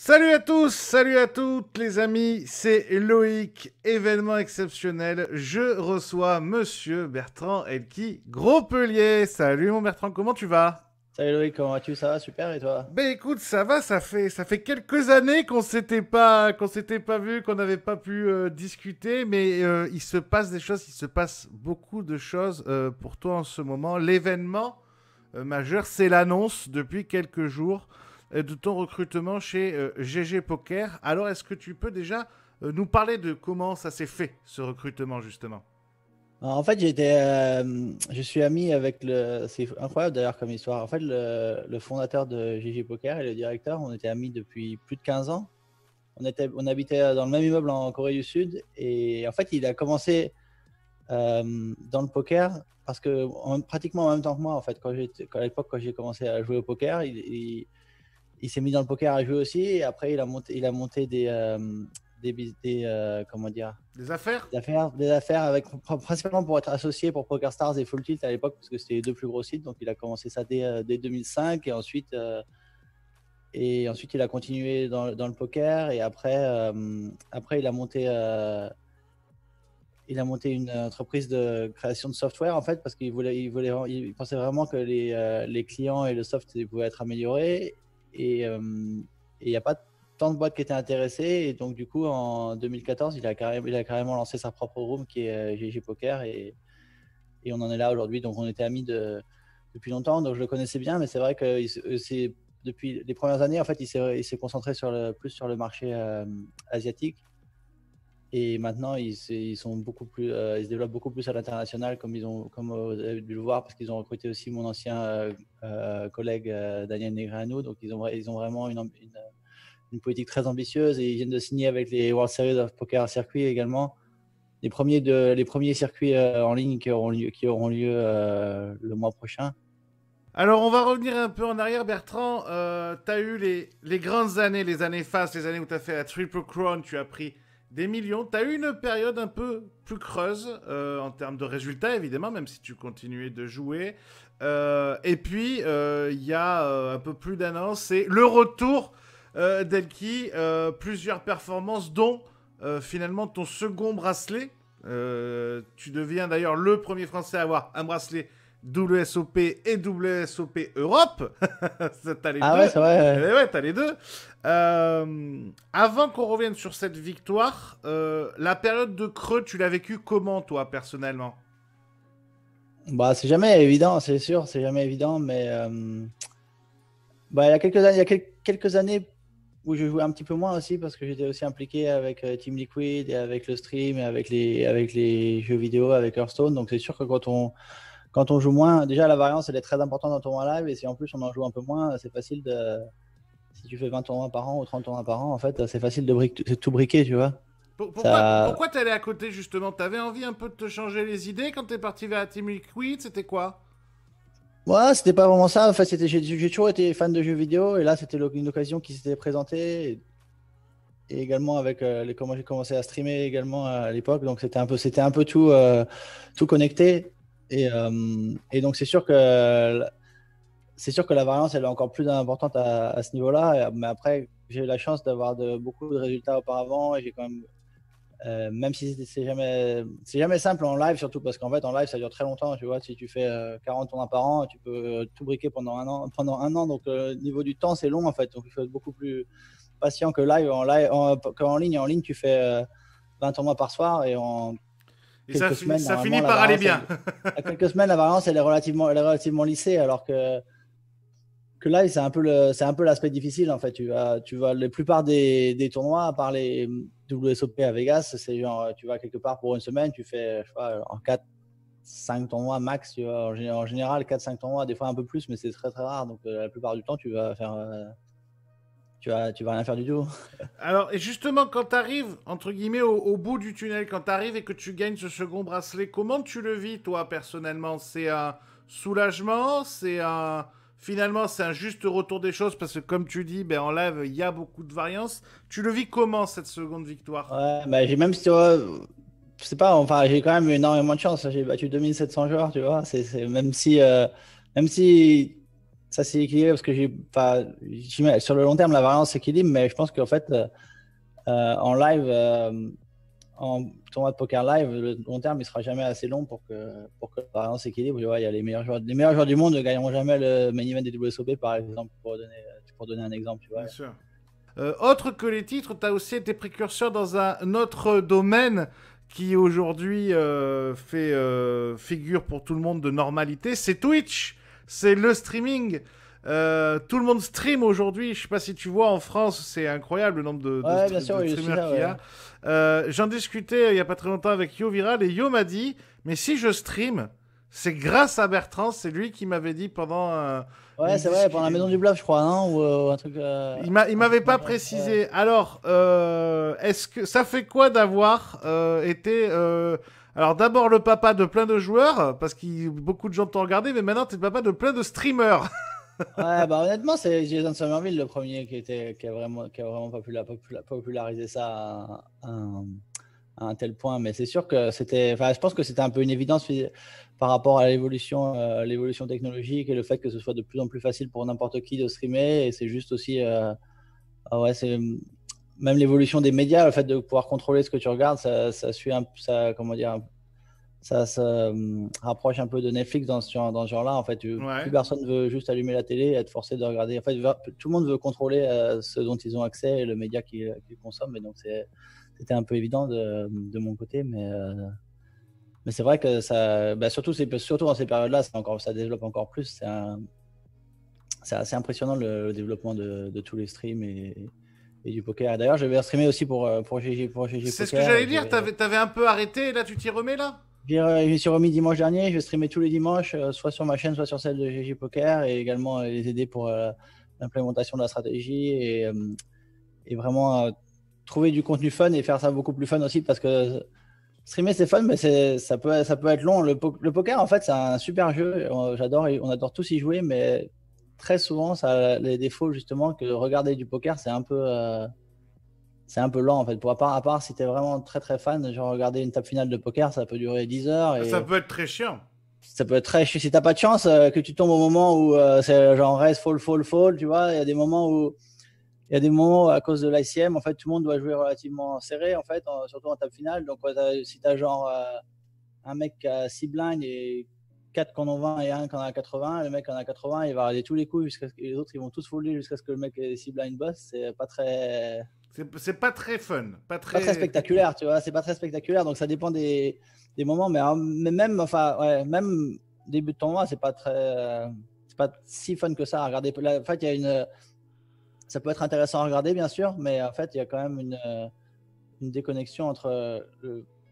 Salut à tous, salut à toutes les amis, c'est Loïc, événement exceptionnel, je reçois Monsieur Bertrand Elki Gros-Pelier. Salut mon Bertrand, comment tu vas? Salut Loïc, comment vas-tu? Ça va? Super, et toi? Ben écoute, ça va, ça fait quelques années qu'on s'était pas vu, qu'on n'avait pas pu discuter, mais il se passe des choses, il se passe beaucoup de choses pour toi en ce moment. L'événement majeur, c'est l'annonce depuis quelques jours de ton recrutement chez GG Poker. Alors, est-ce que tu peux déjà nous parler de comment ça s'est fait, ce recrutement, justement? En fait, je suis ami avec c'est incroyable d'ailleurs comme histoire. En fait, le fondateur de GG Poker et le directeur, on était amis depuis plus de 15 ans. On habitait dans le même immeuble en Corée du Sud. Et en fait, il a commencé dans le poker parce que pratiquement en même temps que moi, en fait, à l'époque, quand j'ai commencé à jouer au poker, il s'est mis dans le poker à jouer aussi. Et après, il a monté comment dire, Des affaires? des affaires principalement pour être associé pour PokerStars et Full Tilt à l'époque, parce que c'était les deux plus gros sites. Donc, il a commencé ça dès 2005 et ensuite, il a continué dans le poker. Et après il a monté une entreprise de création de software en fait, parce il pensait vraiment que les clients et le soft pouvaient être améliorés. Et il n'y a pas tant de boîtes qui étaient intéressées. Et donc, du coup, en 2014, il a carrément lancé sa propre room qui est GG Poker. Et on en est là aujourd'hui. Donc, on était amis depuis longtemps. Donc, je le connaissais bien. Mais c'est vrai que depuis les premières années, en fait, il s'est concentré plus sur le marché asiatique. Et maintenant, ils sont beaucoup plus, ils se développent beaucoup plus à l'international, comme vous avez dû le voir, parce qu'ils ont recruté aussi mon ancien collègue Daniel Negreanu. Donc, ils ont vraiment une politique très ambitieuse, et ils viennent de signer avec les World Series of Poker Circuit également, les premiers circuits en ligne qui auront lieu le mois prochain. Alors, on va revenir un peu en arrière, Bertrand. Tu as eu les grandes années, les années fastes, les années où tu as fait la Triple Crown, tu as pris des millions. Tu as eu une période un peu plus creuse en termes de résultats, évidemment, même si tu continuais de jouer. Et puis, il y a un peu plus d'un an, c'est le retour d'Elki. Plusieurs performances, dont finalement ton second bracelet. Tu deviens d'ailleurs le premier Français à avoir un bracelet WSOP et WSOP Europe. T'as les Ah ouais, deux. c'est vrai. Ouais, t'as les deux. Avant qu'on revienne sur cette victoire, la période de creux, tu l'as vécue comment, toi, personnellement? Bah, c'est jamais évident, c'est sûr, c'est jamais évident, mais bah, il y a quelques années où je jouais un petit peu moins aussi, parce que j'étais aussi impliqué avec Team Liquid et avec le stream et avec les jeux vidéo, avec Hearthstone. Donc, c'est sûr que quand on joue moins, déjà la variance elle est très importante dans ton tournoi live, et si en plus on en joue un peu moins, c'est facile si tu fais 20 tournois par an ou 30 tournois par an, en fait, c'est facile de tout briquer, tu vois. Ça, Pourquoi t'es allé à côté, justement? T'avais envie un peu de te changer les idées quand t'es parti vers la Team Liquid? C'était quoi? ouais, c'était pas vraiment ça. En fait, j'ai toujours été fan de jeux vidéo, et là, c'était une occasion qui s'était présentée. Et également avec comment j'ai commencé à streamer également à l'époque. Donc, c'était un peu tout connecté. Et donc, c'est sûr que la variance, elle est encore plus importante à ce niveau-là. Mais après, j'ai eu la chance d'avoir beaucoup de résultats auparavant, et j'ai quand même si c'est jamais simple en live, surtout parce qu'en fait, en live, ça dure très longtemps. Tu vois, si tu fais 40 tournois par an, tu peux tout briquer pendant un an. Donc, niveau du temps, c'est long, en fait. Donc, il faut être beaucoup plus patient que qu'en ligne. En ligne, tu fais 20 tournois par soir, et en Et quelques semaines, ça normalement, finit la par aller variance, bien. à quelques semaines, la variance, elle est relativement lissée, alors que live, c'est un peu l'aspect difficile, en fait. La plupart des tournois, à part les WSOP à Vegas, c'est genre, tu vas quelque part pour une semaine, tu fais, je sais pas, en 4 5 tournois max, tu vois. En général, 4-5 tournois, des fois un peu plus, mais c'est très très rare. Donc, la plupart du temps, tu vas rien faire du tout. Alors, et justement, quand t'arrives, entre guillemets, au bout du tunnel, quand t'arrives et que tu gagnes ce second bracelet, comment tu le vis, toi, personnellement? C'est un soulagement? Finalement, c'est un juste retour des choses, parce que comme tu dis, ben, en live, il y a beaucoup de variance. Tu le vis comment, cette seconde victoire? Ouais, bah, j'ai même, tu vois, je sais pas, enfin, j'ai quand même eu énormément de chance. J'ai battu 2700 joueurs, tu vois. Même si ça s'est équilibré parce que sur le long terme, la variance s'équilibre, mais je pense qu'en fait, en live, en tournoi de poker live, le long terme, il sera jamais assez long pour que la variance s'équilibre. Tu vois, il y a les meilleurs joueurs du monde ne gagneront jamais le main event des WSOP, par exemple, pour donner un exemple. Tu vois. Bien sûr. Autre que les titres, tu as aussi été précurseur dans un autre domaine qui aujourd'hui fait figure pour tout le monde de normalité, c'est Twitch, c'est le streaming. Tout le monde stream aujourd'hui. Je sais pas si tu vois en France, c'est incroyable le nombre de streamers qu'il y a. J'en discutais il y a pas très longtemps avec Yo Viral et Yo m'a dit, mais si je stream, c'est grâce à Bertrand, c'est lui qui m'avait dit pendant. Ouais, c'est vrai, pendant la Maison du Bluff, je crois, non ou un truc. Il m'avait pas précisé. Ouais. Alors, est-ce que ça fait quoi d'avoir été alors d'abord le papa de plein de joueurs, parce que beaucoup de gens t'ont regardé, mais maintenant t'es le papa de plein de streamers. Ouais, bah honnêtement, c'est Jason Somerville le premier qui a vraiment popularisé ça à un tel point. Mais c'est sûr que je pense que c'était un peu une évidence par rapport à l'évolution technologique et le fait que ce soit de plus en plus facile pour n'importe qui de streamer. Et c'est juste aussi, c'est même l'évolution des médias, le fait de pouvoir contrôler ce que tu regardes, ça suit ça se rapproche un peu de Netflix dans ce genre-là. En fait, plus personne veut juste allumer la télé et être forcé de regarder. En fait, tout le monde veut contrôler ce dont ils ont accès et le média qu'ils consomment. Et donc, c'était un peu évident de mon côté, mais c'est vrai que ça, surtout dans ces périodes-là, ça développe encore plus. C'est assez impressionnant le développement de tous les streams et du poker. D'ailleurs, je vais streamer aussi pour GG Poker. C'est ce que j'allais dire. T'avais un peu arrêté et là, tu t'y remets là. Je me suis remis dimanche dernier. Je vais streamer tous les dimanches, soit sur ma chaîne, soit sur celle de GG Poker, et également les aider pour l'implémentation de la stratégie et vraiment trouver du contenu fun et faire ça beaucoup plus fun aussi, parce que streamer c'est fun, mais ça peut être long. Le poker, en fait, c'est un super jeu. On adore tous y jouer, mais très souvent, ça a les défauts justement que regarder du poker, c'est un peu lent en fait. À part si tu es vraiment très très fan, genre regarder une table finale de poker, ça peut durer 10 heures. Et ça peut être très chiant. Ça peut être très chiant. Si t'as pas de chance, que tu tombes au moment où c'est genre raise, fall, tu vois, il y a des moments où à cause de l'ICM, en fait, tout le monde doit jouer relativement serré, en fait, surtout en table finale. Donc, si tu as genre un mec qui a 6 blinds et 4 qui en ont 20 et un qui en a 80, le mec qui en a 80, il va regarder tous les coups jusqu'à ce que les autres ils vont tous folder jusqu'à ce que le mec ait 6 blinds boss. C'est pas très. C'est pas très fun. Pas très spectaculaire, tu vois. C'est pas très spectaculaire. Donc, ça dépend des moments. Mais même début de tournoi, c'est pas si fun que ça à regarder. En fait, il y a ça peut être intéressant à regarder, bien sûr, mais en fait, il y a quand même une déconnexion entre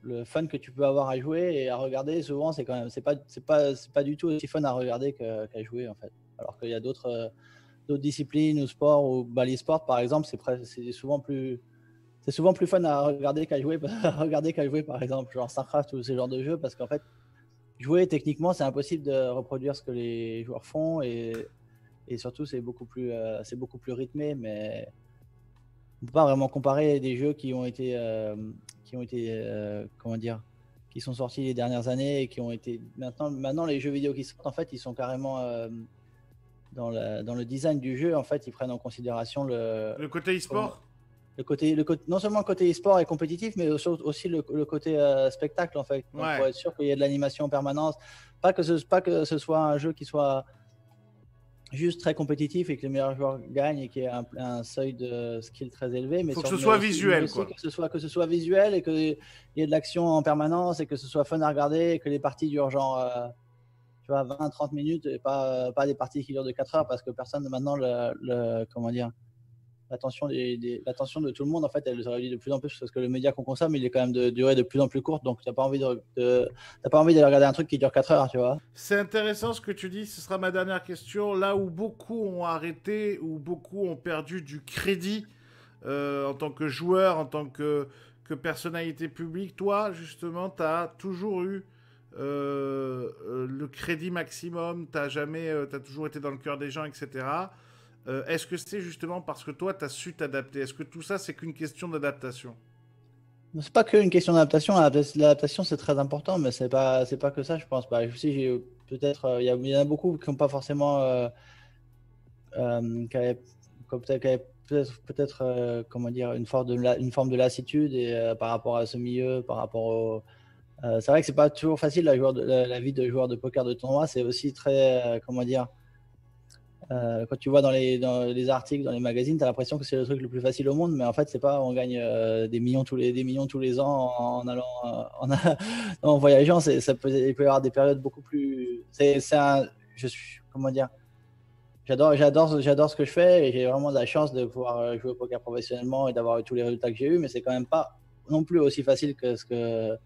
le fun que tu peux avoir à jouer et à regarder. Souvent, c'est pas du tout aussi fun à regarder qu'à jouer, en fait. Alors qu'il y a d'autres disciplines ou sports, ou l'e-sport, par exemple, c'est souvent plus fun à regarder qu'à jouer, par exemple, genre StarCraft ou ce genre de jeu, parce qu'en fait, jouer techniquement, c'est impossible de reproduire ce que les joueurs font et surtout c'est beaucoup plus rythmé, mais on peut pas vraiment comparer des jeux qui sont sortis les dernières années et qui ont été maintenant les jeux vidéo qui sortent, en fait, ils sont carrément dans le design du jeu, en fait, ils prennent en considération le côté e-sport. Non seulement le côté e-sport est compétitif, mais aussi le côté spectacle, en fait. Donc, pour être sûr qu'il y ait de l'animation en permanence, pas que ce soit un jeu qui soit juste très compétitif et que les meilleurs joueurs gagnent et qu'il y ait un seuil de skill très élevé, mais faut que ce soit visuel, quoi. Que ce soit visuel et qu'il y ait de l'action en permanence et que ce soit fun à regarder et que les parties durent genre 20-30 minutes et pas des parties qui durent de 4 heures, parce que personne maintenant l'attention de tout le monde, en fait, elle se réduit de plus en plus parce que le média qu'on consomme, il est quand même de durée de plus en plus courte, donc t'as pas envie de regarder un truc qui dure 4 heures, tu vois. C'est intéressant ce que tu dis, ce sera ma dernière question. Là où beaucoup ont arrêté, où beaucoup ont perdu du crédit en tant que joueur, en tant que personnalité publique, toi, justement, tu as toujours eu le crédit maximum, t'as toujours été dans le cœur des gens, etc. Est-ce que c'est justement parce que toi, tu as su t'adapter? Est-ce que tout ça, c'est qu'une question d'adaptation? C'est pas qu'une question d'adaptation. L'adaptation, c'est très important, mais c'est pas que ça, je pense. Peut-être, il y en a beaucoup qui n'ont pas forcément qui avait, peut-être comment dire, une forme de lassitude et, par rapport à ce milieu, par rapport au. C'est vrai que c'est pas toujours facile la vie de joueur de poker de tournoi. C'est aussi très, comment dire, quand tu vois dans les articles, dans les magazines, tu as l'impression que c'est le truc le plus facile au monde, mais en fait, c'est pas. On gagne des millions tous les ans en allant, en voyageant. Il peut y avoir des périodes beaucoup plus. Comment dire, j'adore ce que je fais et j'ai vraiment de la chance de pouvoir jouer au poker professionnellement et d'avoir eu tous les résultats que j'ai eu, mais c'est quand même pas non plus aussi facile que ce que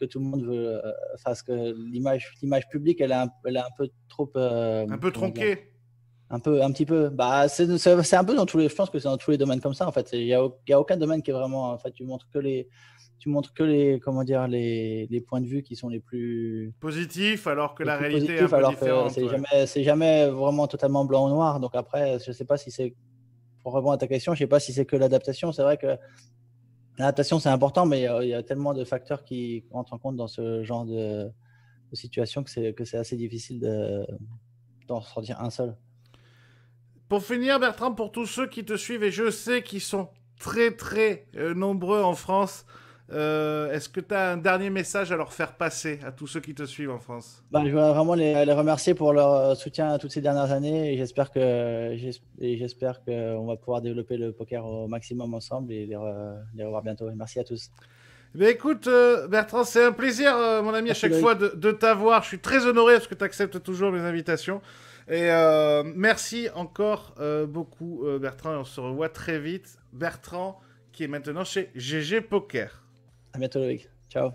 tout le monde veut. Parce que l'image publique, elle est un peu trop. Un peu tronqué. Un petit peu. Bah, c'est un peu dans tous les. Je pense que c'est dans tous les domaines comme ça. En fait, il y a aucun domaine qui est vraiment. En fait, tu montres que les, comment dire, les points de vue qui sont les plus positifs, alors que la réalité positifs, est un peu alors différente. Que c'est jamais vraiment totalement blanc ou noir. Donc après, je sais pas si c'est. Pour répondre à ta question, je sais pas si c'est que l'adaptation. C'est vrai que l'adaptation c'est important, mais il y a tellement de facteurs qui entrent en compte dans ce genre de situation que c'est assez difficile d'en sortir un seul. Pour finir, Bertrand, pour tous ceux qui te suivent, et je sais qu'ils sont très très nombreux en France, est-ce que tu as un dernier message à leur faire passer à tous ceux qui te suivent en France? Je veux vraiment les remercier pour leur soutien toutes ces dernières années et j'espère qu'on va pouvoir développer le poker au maximum ensemble et les revoir bientôt. Et merci à tous. Mais écoute, Bertrand, c'est un plaisir, mon ami, merci à chaque fois de t'avoir. Je suis très honoré parce que tu acceptes toujours mes invitations. Et merci encore beaucoup, Bertrand. Et on se revoit très vite. Bertrand, qui est maintenant chez GG Poker. À bientôt, Loïc. Ciao.